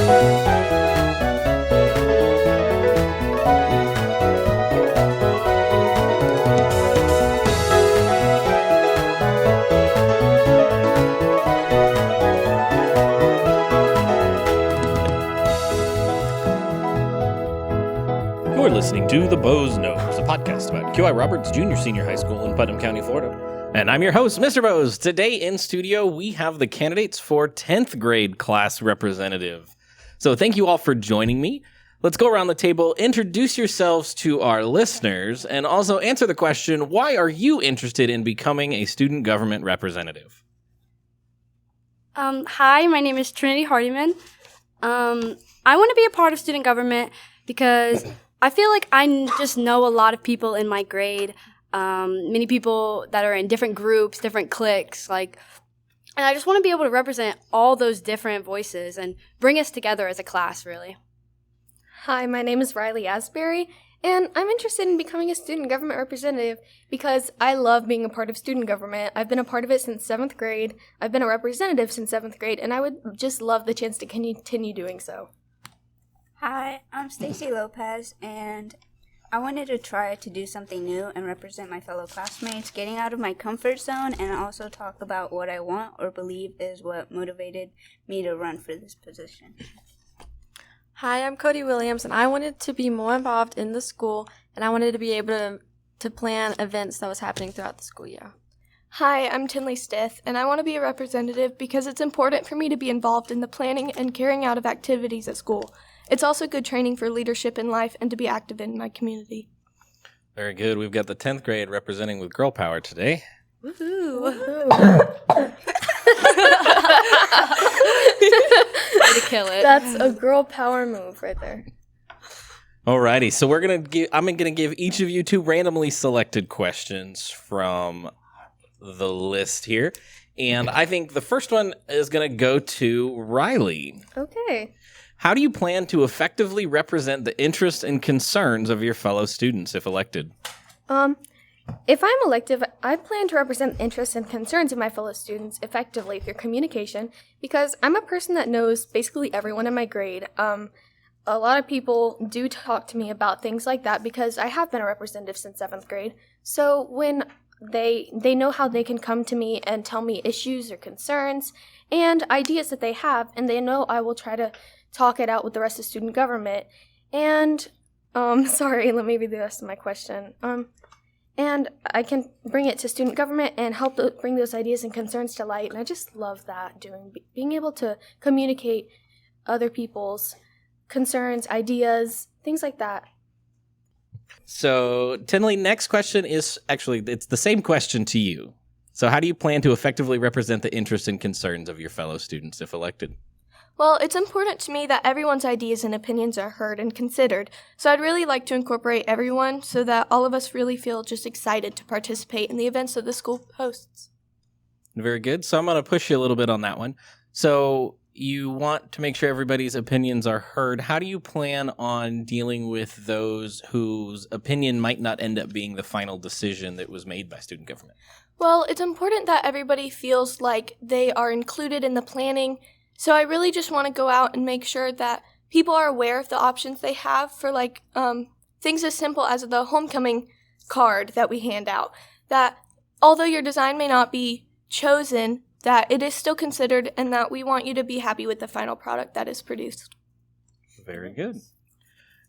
You're listening to The Bo's Nose, a podcast about QI Roberts Junior Senior High School in Putnam County, Florida. And I'm your host, Mr. Bose. Today in studio, we have the candidates for 10th grade class representative. So thank you all for joining me. Let's go around the table, introduce yourselves to our listeners, and also answer the question, why are you interested in becoming a student government representative? Hi, my name is Trinity Hardiman. I want to be a part of student government because I feel like I just know a lot of people in my grade, many people that are in different groups, different cliques, and I just want to be able to represent all those different voices and bring us together as a class, really. Hi, my name is Riley Asbury, and I'm interested in becoming a student government representative because I love being a part of student government. I've been a part of it since 7th grade. I've been a representative since 7th grade, and I would just love the chance to continue doing so. Hi, I'm Stacy Lopez, and I wanted to try to do something new and represent my fellow classmates, getting out of my comfort zone, and also talk about what I want or believe is what motivated me to run for this position. Hi, I'm Cody Williams, and I wanted to be more involved in the school, and I wanted to be able to plan events that was happening throughout the school year. Hi, I'm Tinley Stith, and I want to be a representative because it's important for me to be involved in the planning and carrying out of activities at school. It's also good training for leadership in life and to be active in my community. Very good. We've got the 10th grade representing with girl power today. Woohoo! Way to kill it. That's a girl power move right there. Alrighty, so I'm gonna give each of you two randomly selected questions from the list here. And I think the first one is gonna go to Riley. Okay. How do you plan to effectively represent the interests and concerns of your fellow students if elected? If I'm elected, I plan to represent the interests and concerns of my fellow students effectively through communication because I'm a person that knows basically everyone in my grade. A lot of people do talk to me about things like that because I have been a representative since 7th grade. So when they know how they can come to me and tell me issues or concerns and ideas that they have, and they know I will try to talk it out with the rest of student government. And, sorry, let me read the rest of my question. And I can bring it to student government and help bring those ideas and concerns to light. And I just love that, being able to communicate other people's concerns, ideas, things like that. So, Tinley, next question is actually, it's the same question to you. So how do you plan to effectively represent the interests and concerns of your fellow students if elected? Well, it's important to me that everyone's ideas and opinions are heard and considered, so I'd really like to incorporate everyone so that all of us really feel just excited to participate in the events that the school hosts. Very good. So I'm going to push you a little bit on that one. So you want to make sure everybody's opinions are heard. How do you plan on dealing with those whose opinion might not end up being the final decision that was made by student government? Well, it's important that everybody feels like they are included in the planning. So I really just want to go out and make sure that people are aware of the options they have for things as simple as the homecoming card that we hand out. That although your design may not be chosen, that it is still considered and that we want you to be happy with the final product that is produced. Very good.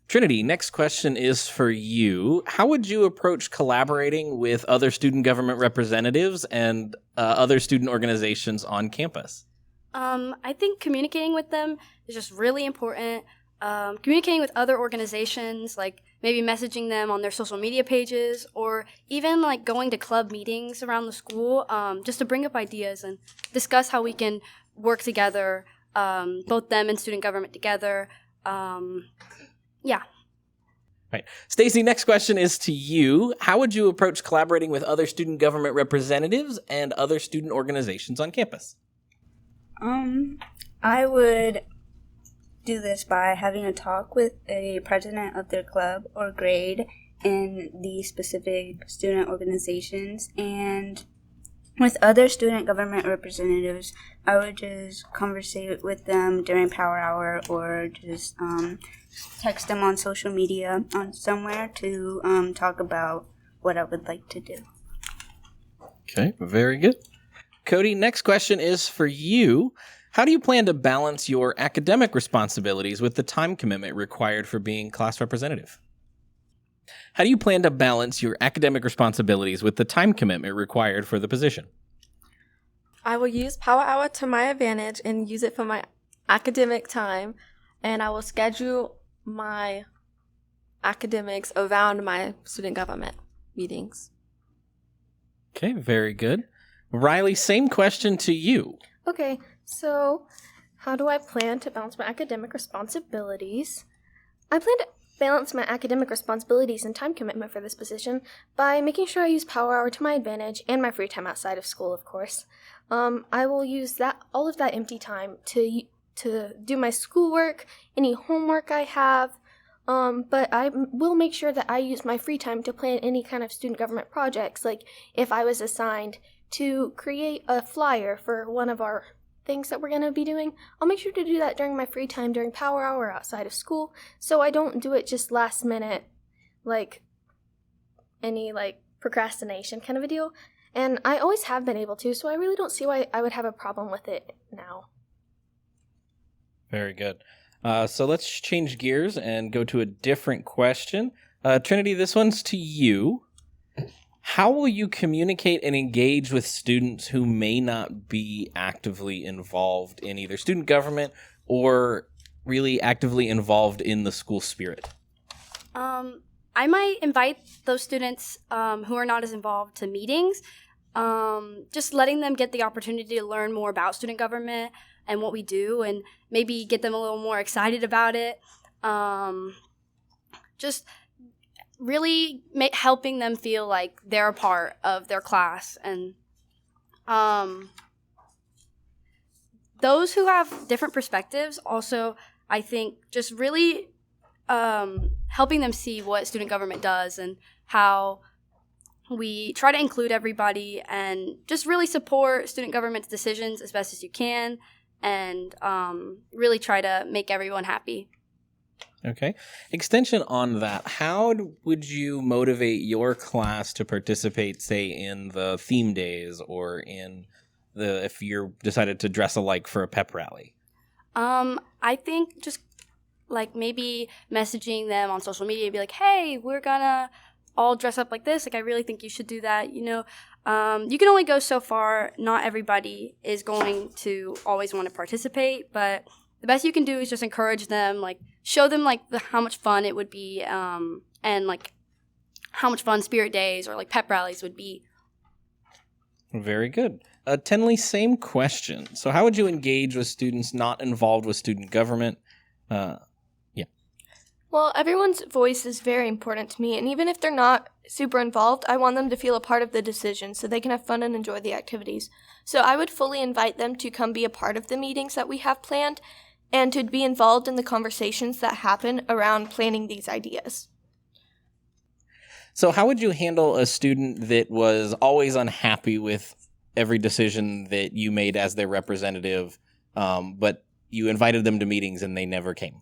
Trinity, next question is for you. How would you approach collaborating with other student government representatives and other student organizations on campus? I think communicating with them is just really important. Communicating with other organizations, like maybe messaging them on their social media pages, or even going to club meetings around the school, just to bring up ideas and discuss how we can work together, both them and student government together. Yeah. Right. Stacy, next question is to you. How would you approach collaborating with other student government representatives and other student organizations on campus? I would do this by having a talk with a president of their club or grade in the specific student organizations and with other student government representatives, I would just conversate with them during power hour or just text them on social media on somewhere to talk about what I would like to do. Okay, very good. Cody, next question is for you. How do you plan to balance your academic responsibilities with the time commitment required for being class representative? How do you plan to balance your academic responsibilities with the time commitment required for the position? I will use Power Hour to my advantage and use it for my academic time, and I will schedule my academics around my student government meetings. Okay, very good. Riley, same question to you. Okay, so how do I plan to balance my academic responsibilities? I plan to balance my academic responsibilities and time commitment for this position by making sure I use Power Hour to my advantage and my free time outside of school, of course. I will use all of that empty time to do my schoolwork, any homework I have, but I will make sure that I use my free time to plan any kind of student government projects, like if I was assigned to create a flyer for one of our things that we're going to be doing, I'll make sure to do that during my free time during Power Hour outside of school, so I don't do it just last minute, like any procrastination kind of a deal. And I always have been able to, so I really don't see why I would have a problem with it now. Very good. So let's change gears and go to a different question. Trinity, this one's to you. How will you communicate and engage with students who may not be actively involved in either student government or really actively involved in the school spirit? I might invite those students who are not as involved to meetings, just letting them get the opportunity to learn more about student government and what we do, and maybe get them a little more excited about it. Just really helping them feel like they're a part of their class. And those who have different perspectives also, I think, just really helping them see what student government does and how we try to include everybody and just really support student government's decisions as best as you can, and really try to make everyone happy. Okay. Extension on that, how would you motivate your class to participate, say, in the theme days or in if you're decided to dress alike for a pep rally? I think just maybe messaging them on social media, be like, hey, we're gonna all dress up like this. I really think you should do that. You can only go so far. Not everybody is going to always want to participate, but the best you can do is just encourage them, show them how much fun it would be, and how much fun spirit days or pep rallies would be. Very good. Tenley, same question. So how would you engage with students not involved with student government? Well, everyone's voice is very important to me, and even if they're not super involved, I want them to feel a part of the decision so they can have fun and enjoy the activities. So I would fully invite them to come be a part of the meetings that we have planned and to be involved in the conversations that happen around planning these ideas. So how would you handle a student that was always unhappy with every decision that you made as their representative, but you invited them to meetings and they never came?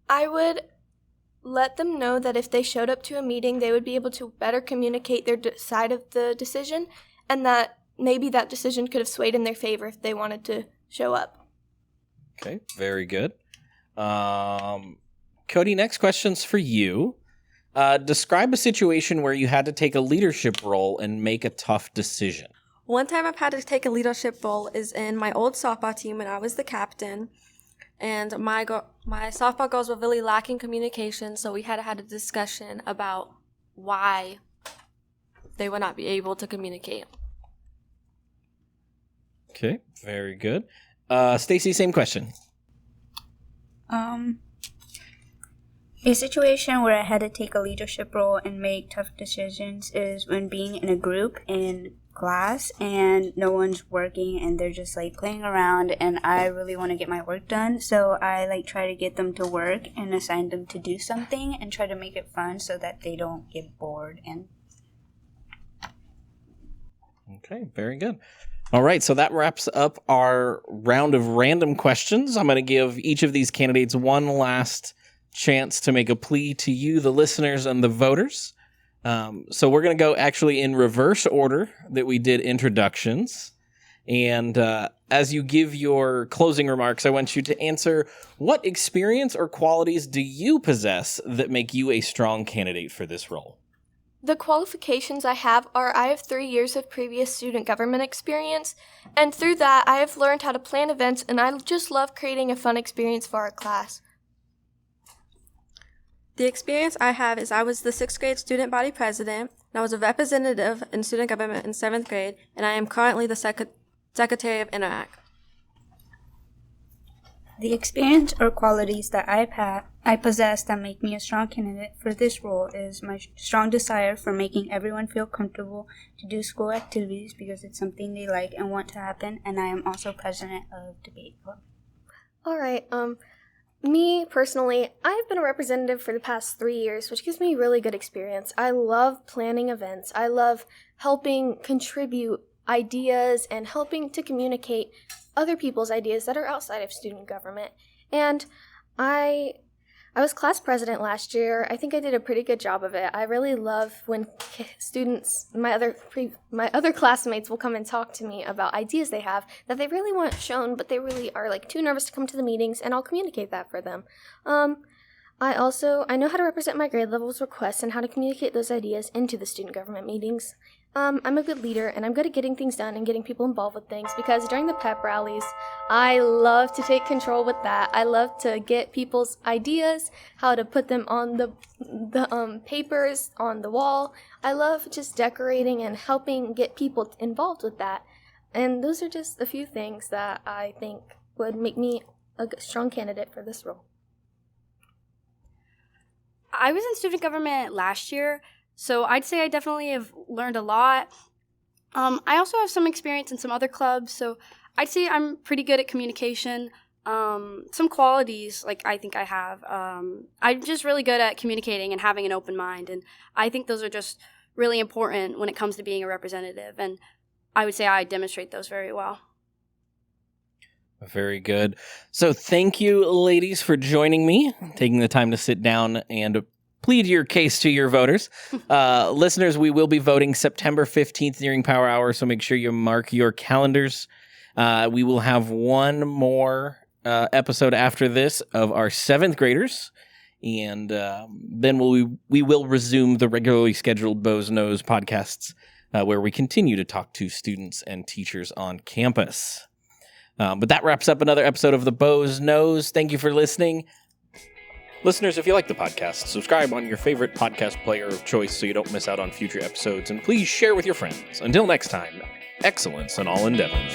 I would let them know that if they showed up to a meeting, they would be able to better communicate their side of the decision, and that maybe that decision could have swayed in their favor if they wanted to show up. Okay, very good. Cody, next question's for you. Describe a situation where you had to take a leadership role and make a tough decision. One time I've had to take a leadership role is in my old softball team when I was the captain. And my softball girls were really lacking communication, so we had to have a discussion about why they would not be able to communicate. Okay, very good. Stacy, same question. A situation where I had to take a leadership role and make tough decisions is when being in a group in class and no one's working and they're just playing around, and I really want to get my work done, so I try to get them to work and assign them to do something and try to make it fun so that they don't get bored. And Okay, very good. All right, so that wraps up our round of random questions. I'm going to give each of these candidates one last chance to make a plea to you, the listeners and the voters. So we're going to go actually in reverse order that we did introductions. And as you give your closing remarks, I want you to answer, what experience or qualities do you possess that make you a strong candidate for this role? The qualifications I have are I have 3 years of previous student government experience, and through that I have learned how to plan events, and I just love creating a fun experience for our class. The experience I have is I was the 6th grade student body president, and I was a representative in student government in 7th grade, and I am currently the secretary of Interact. The experience or qualities that I possess that make me a strong candidate for this role is my strong desire for making everyone feel comfortable to do school activities because it's something they like and want to happen, and I am also president of Debate Club. All right. Me personally, I've been a representative for the past 3 years, which gives me really good experience. I love planning events. I love helping contribute ideas and helping to communicate other people's ideas that are outside of student government. And I was class president last year. I think I did a pretty good job of it. I really love when students, my other classmates will come and talk to me about ideas they have that they really want shown, but they really are like too nervous to come to the meetings, and I'll communicate that for them. I know how to represent my grade level's requests and how to communicate those ideas into the student government meetings. I'm a good leader, and I'm good at getting things done and getting people involved with things, because during the pep rallies, I love to take control with that. I love to get people's ideas, how to put them on the papers on the wall. I love just decorating and helping get people involved with that. And those are just a few things that I think would make me a strong candidate for this role. I was in student government last year, so I'd say I definitely have learned a lot. I also have some experience in some other clubs, so I'd say I'm pretty good at communication. Some qualities, like I think I have. I'm just really good at communicating and having an open mind, and I think those are just really important when it comes to being a representative, and I would say I demonstrate those very well. Very good. So thank you, ladies, for joining me, taking the time to sit down and plead your case to your voters. Listeners, we will be voting September 15th during Power Hour, so make sure you mark your calendars. We will have one more episode after this of our 7th graders, and then we will resume the regularly scheduled Bo's Knows podcasts, where we continue to talk to students and teachers on campus. But that wraps up another episode of the Bo's Knows. Thank you for listening. Listeners, if you like the podcast, subscribe on your favorite podcast player of choice so you don't miss out on future episodes, and please share with your friends. Until next time, excellence in all endeavors.